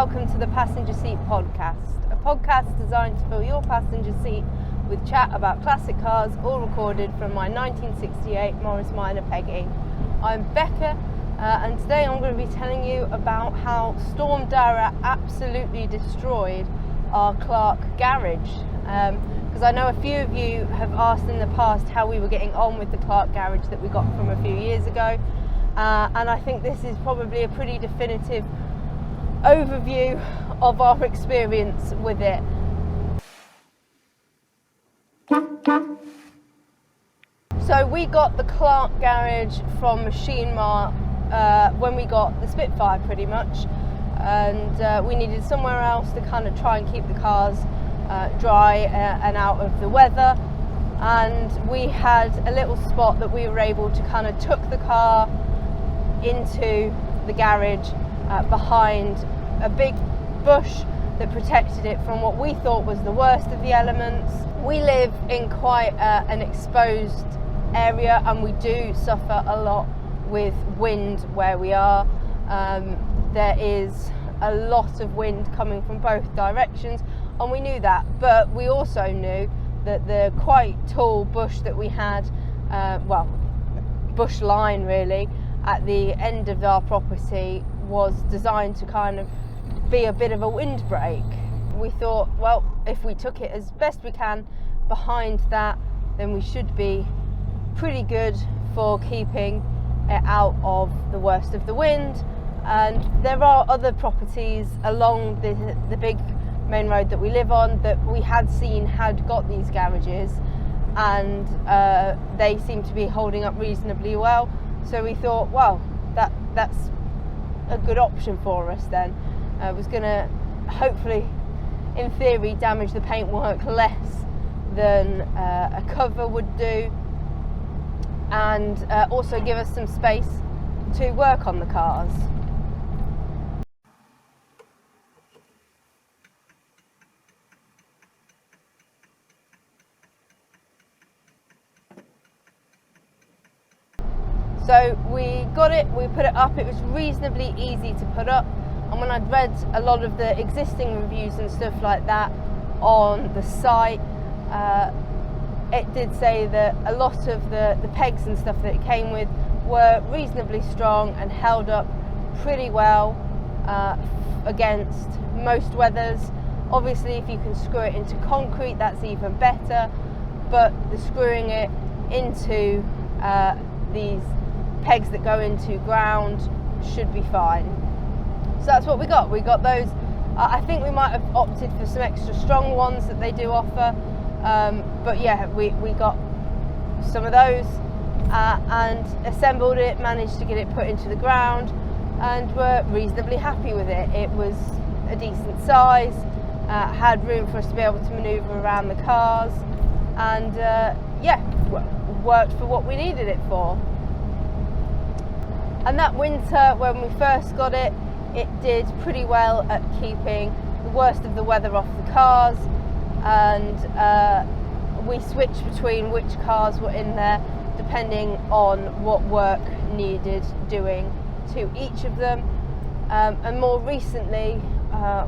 welcome to the Passenger Seat Podcast, a podcast designed to fill your passenger seat with chat about classic cars, all recorded from my 1968 Morris Minor Peggy. I'm Becca, and today I'm going to be telling you about how Storm Dara absolutely destroyed our Clarke Garage. Because I know a few of you have asked in the past how we were getting on with the Clarke Garage that we got from a few years ago, and I think this is probably a pretty definitive overview of our experience with it. So we got the Clarke Garage from Machine Mart when we got the Spitfire pretty much, and we needed somewhere else to kind of try and keep the cars dry and out of the weather, and we had a little spot that we were able to kind of tuck the car into the garage behind a big bush that protected it from what we thought was the worst of the elements. We live in quite an exposed area, and we do suffer a lot with wind where we are. There is a lot of wind coming from both directions, and we knew that, but we also knew that the quite tall bush that we had, bush line really, at the end of our property was designed to kind of be a bit of a windbreak. We thought, well, if we took it as best we can behind that, then we should be pretty good for keeping it out of the worst of the wind. And there are other properties along the big main road that we live on that we had seen had got these garages, and they seem to be holding up reasonably well. So we thought, well, that's a good option for us then. It was going to hopefully, in theory, damage the paintwork less than a cover would do, and also give us some space to work on the cars. So we got it, we put it up. It was reasonably easy to put up, and when I'd read a lot of the existing reviews and stuff like that on the site, it did say that a lot of the pegs and stuff that it came with were reasonably strong and held up pretty well against most weathers. Obviously, if you can screw it into concrete, that's even better, but the screwing it into these pegs that go into ground should be fine. So that's what we got. We got those. I think we might have opted for some extra strong ones that they do offer, but yeah, we got some of those and assembled it, managed to get it put into the ground, and were reasonably happy with it. It was a decent size, had room for us to be able to manoeuvre around the cars, and worked for what we needed it for. And that winter, when we first got it, it did pretty well at keeping the worst of the weather off the cars, and we switched between which cars were in there depending on what work needed doing to each of them. And more recently,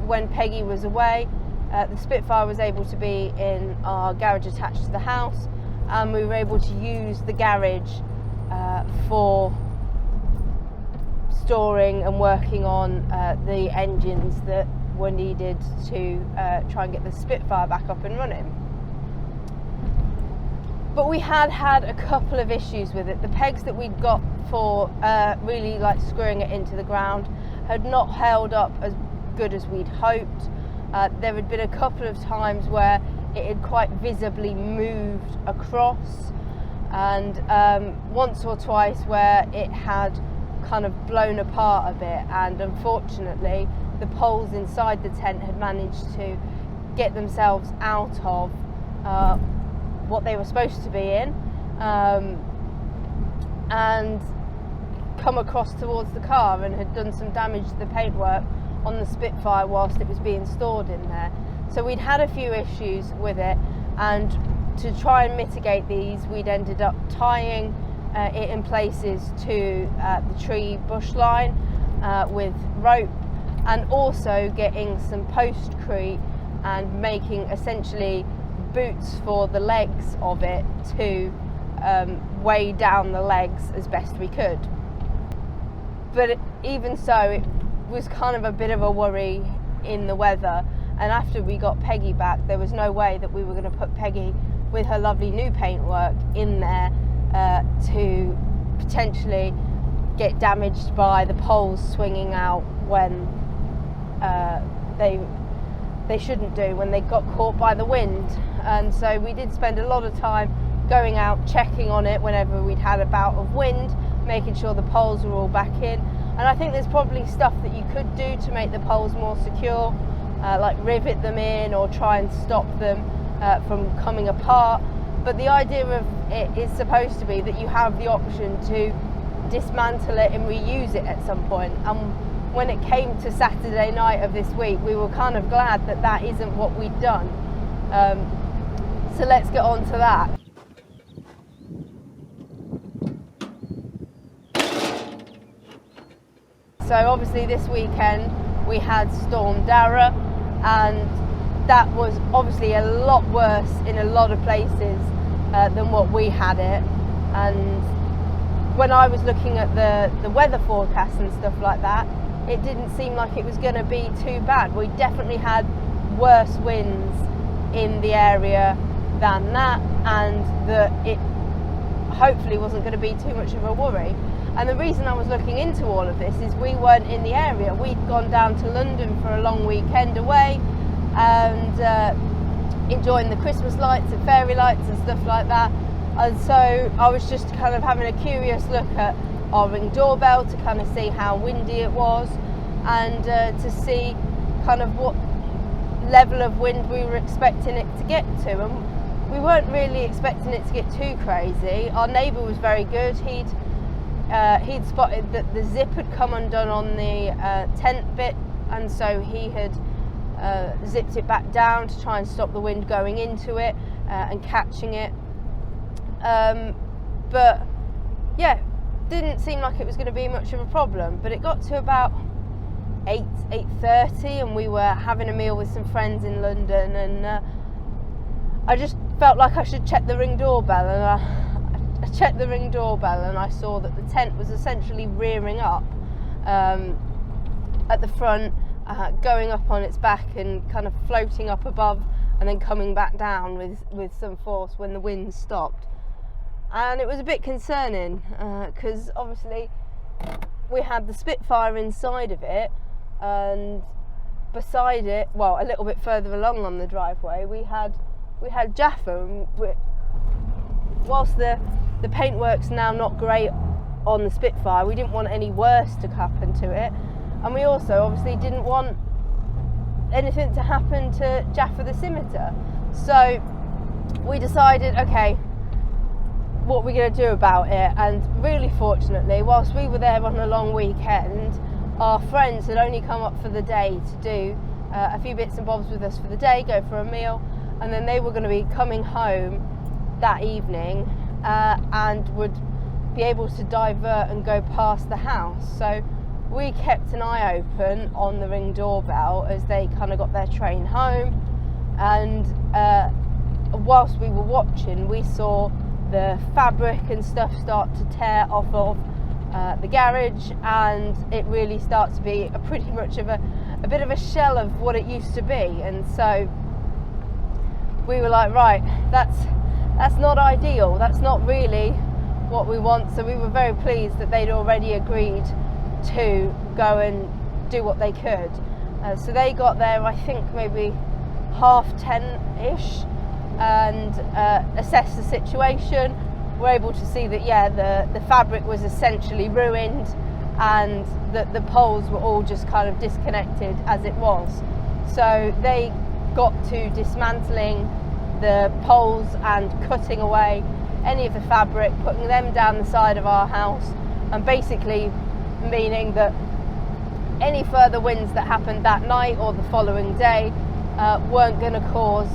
when Peggy was away, the Spitfire was able to be in our garage attached to the house, and we were able to use the garage for storing and working on the engines that were needed to try and get the Spitfire back up and running. But we had a couple of issues with it. The pegs that we'd got for really like screwing it into the ground had not held up as good as we'd hoped. There had been a couple of times where it had quite visibly moved across, and once or twice where it had kind of blown apart a bit, and unfortunately the poles inside the tent had managed to get themselves out of what they were supposed to be in, and come across towards the car and had done some damage to the paintwork on the Spitfire whilst it was being stored in there. So we'd had a few issues with it, and to try and mitigate these, we'd ended up tying it in places to the tree bush line with rope, and also getting some postcrete and making essentially boots for the legs of it to weigh down the legs as best we could. But even so, it was kind of a bit of a worry in the weather, and after we got Peggy back, there was no way that we were going to put Peggy with her lovely new paintwork in there to potentially get damaged by the poles swinging out when they shouldn't do, when they got caught by the wind. And so we did spend a lot of time going out checking on it whenever we'd had a bout of wind, making sure the poles were all back in. And I think there's probably stuff that you could do to make the poles more secure, like rivet them in or try and stop them from coming apart. But the idea of it is supposed to be that you have the option to dismantle it and reuse it at some point. And when it came to Saturday night of this week, we were kind of glad that that isn't what we'd done. So let's get on to that. So obviously this weekend we had Storm Dara, and that was obviously a lot worse in a lot of places than what we had it. And when I was looking at the weather forecast and stuff like that, it didn't seem like it was going to be too bad. We definitely had worse winds in the area than that, and that it hopefully wasn't going to be too much of a worry. And the reason I was looking into all of this is we weren't in the area. We'd gone down to London for a long weekend away and enjoying the Christmas lights and fairy lights and stuff like that. And so I was just kind of having a curious look at our Ring doorbell to kind of see how windy it was, and to see kind of what level of wind we were expecting it to get to. And we weren't really expecting it to get too crazy. Our neighbour was very good. He'd spotted that the zip had come undone on the tent bit, and so he had zipped it back down to try and stop the wind going into it and catching it. But yeah, didn't seem like it was going to be much of a problem. But it got to about 8:30, and we were having a meal with some friends in London, and I just felt like I should check the Ring doorbell, and I checked the Ring doorbell, and I saw that the tent was essentially rearing up at the front, going up on its back and kind of floating up above and then coming back down with some force when the wind stopped. And it was a bit concerning because obviously we had the Spitfire inside of it, and beside it, well, a little bit further along on the driveway, we had Jaffa. And whilst the paintwork's now not great on the Spitfire, we didn't want any worse to happen to it, and we also obviously didn't want anything to happen to Jaffa the scimitar. So we decided, okay, what we're going to do about it. And really fortunately, whilst we were there on a long weekend, our friends had only come up for the day to do a few bits and bobs with us for the day, go for a meal, and then they were going to be coming home that evening and would be able to divert and go past the house. So we kept an eye open on the Ring doorbell as they kind of got their train home, and whilst we were watching, we saw the fabric and stuff start to tear off of the garage, and it really starts to be pretty much of a bit of a shell of what it used to be. And so we were like, right, that's not ideal, that's not really what we want. So we were very pleased that they'd already agreed to go and do what they could. So they got there, I think maybe 10:30ish, and assessed the situation. We're able to see that, yeah, the fabric was essentially ruined, and that the poles were all just kind of disconnected as it was. So they got to dismantling the poles and cutting away any of the fabric, putting them down the side of our house, and basically meaning that any further winds that happened that night or the following day weren't going to cause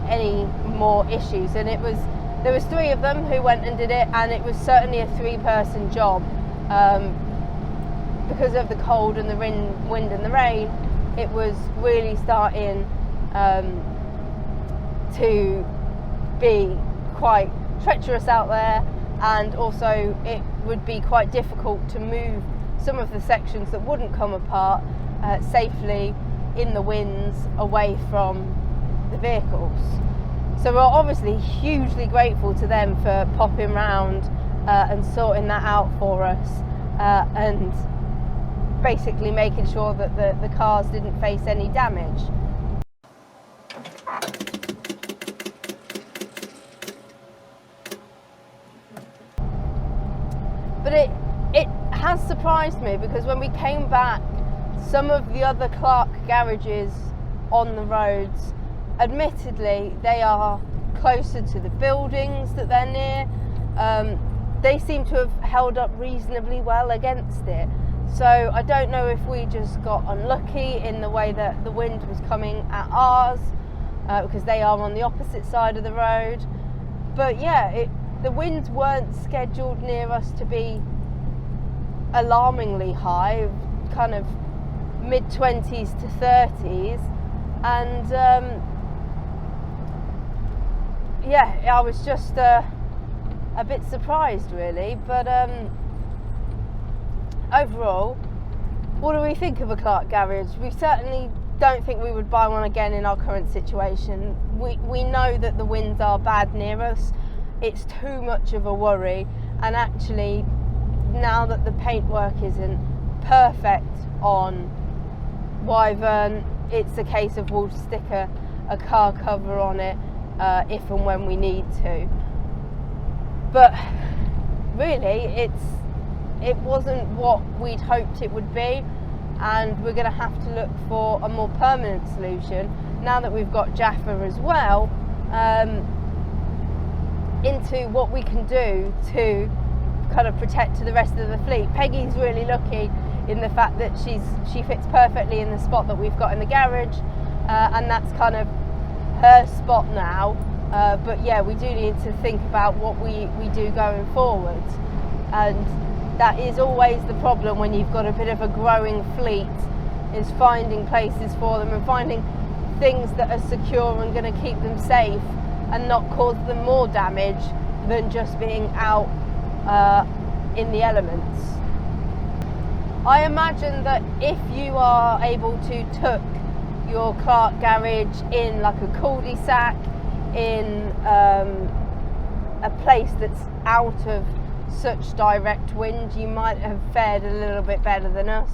any more issues. And there was 3 of them who went and did it, and it was certainly a 3-person job. because of the cold and the wind and the rain, it was really starting to be quite treacherous out there, and also it would be quite difficult to move some of the sections that wouldn't come apart safely in the winds away from the vehicles. So we're obviously hugely grateful to them for popping round and sorting that out for us, and basically making sure that the cars didn't face any damage. But it has surprised me, because when we came back, some of the other Clarke garages on the roads, admittedly they are closer to the buildings that they're near, they seem to have held up reasonably well against it. So I don't know if we just got unlucky in the way that the wind was coming at ours, because they are on the opposite side of the road. But yeah, the winds weren't scheduled near us to be alarmingly high, kind of mid-20s to 30s, and yeah, I was just a bit surprised really. But overall, what do we think of a Clarke garage? We certainly don't think we would buy one again in our current situation. We know that the winds are bad near us. It's too much of a worry, and actually now that the paintwork isn't perfect on Wyvern, it's a case of we'll stick a car cover on it if and when we need to. But really it wasn't what we'd hoped it would be, and we're going to have to look for a more permanent solution now that we've got Jaffa as well, into what we can do to kind of protect to the rest of the fleet. Peggy's really lucky in the fact that she fits perfectly in the spot that we've got in the garage, and that's kind of her spot now. But yeah, we do need to think about what we do going forward, and that is always the problem when you've got a bit of a growing fleet, is finding places for them and finding things that are secure and going to keep them safe and not cause them more damage than just being out in the elements. I imagine that if you are able to tuck your Clarke garage in like a cul-de-sac, in a place that's out of such direct wind, you might have fared a little bit better than us.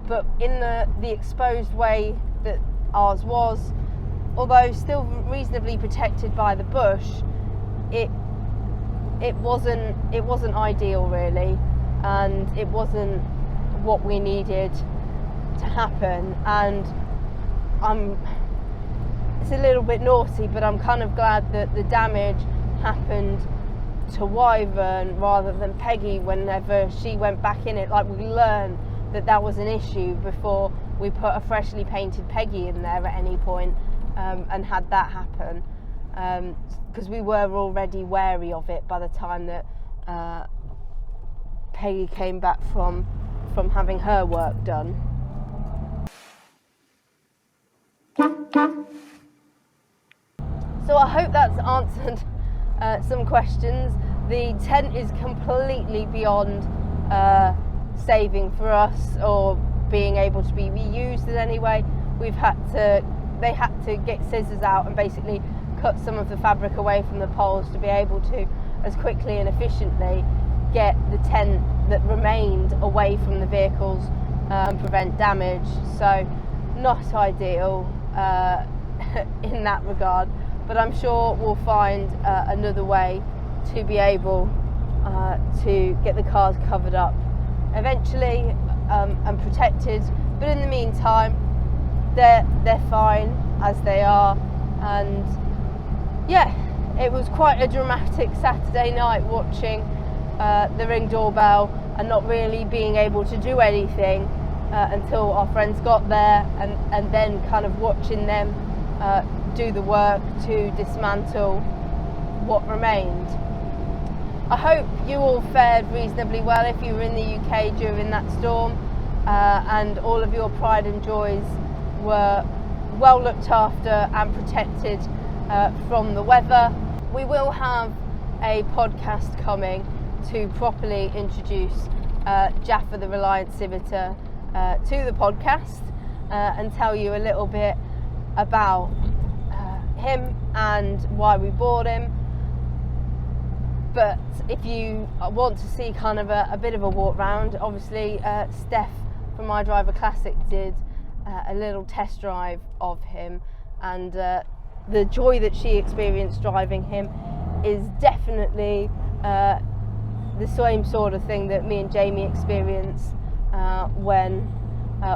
But in the exposed way that ours was, although still reasonably protected by the bush, it wasn't ideal really, and it wasn't what we needed to happen. And it's a little bit naughty, but I'm kind of glad that the damage happened to Wyvern rather than Peggy whenever she went back in it. Like, we learned that was an issue before we put a freshly painted Peggy in there at any point, and had that happen, because we were already wary of it by the time that Peggy came back from having her work done. So I hope that's answered some questions. The tent is completely beyond saving for us or being able to be reused in any way. They had to get scissors out and basically cut some of the fabric away from the poles to be able to, as quickly and efficiently, get the tent that remained away from the vehicles and prevent damage. So not ideal in that regard, but I'm sure we'll find another way to be able to get the cars covered up eventually and protected. But in the meantime, they're fine as they are. And yeah, it was quite a dramatic Saturday night watching the Ring doorbell and not really being able to do anything until our friends got there, and then kind of watching them do the work to dismantle what remained. I hope you all fared reasonably well if you were in the UK during that storm. and all of your pride and joys were well looked after and protected from the weather. We will have a podcast coming to properly introduce Jaffa the Reliant Civitor to the podcast and tell you a little bit about him and why we bought him. But if you want to see kind of a bit of a walk round, obviously Steph from My Driver Classic did a little test drive of him, and the joy that she experienced driving him is definitely the same sort of thing that me and Jamie experience when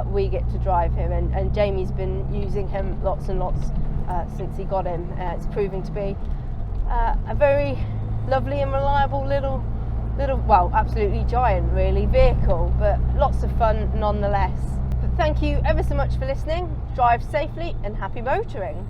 we get to drive him, and Jamie's been using him lots and lots since he got him. It's proving to be a very lovely and reliable little, well, absolutely giant really, vehicle, but lots of fun nonetheless. But thank you ever so much for listening. Drive safely and happy motoring.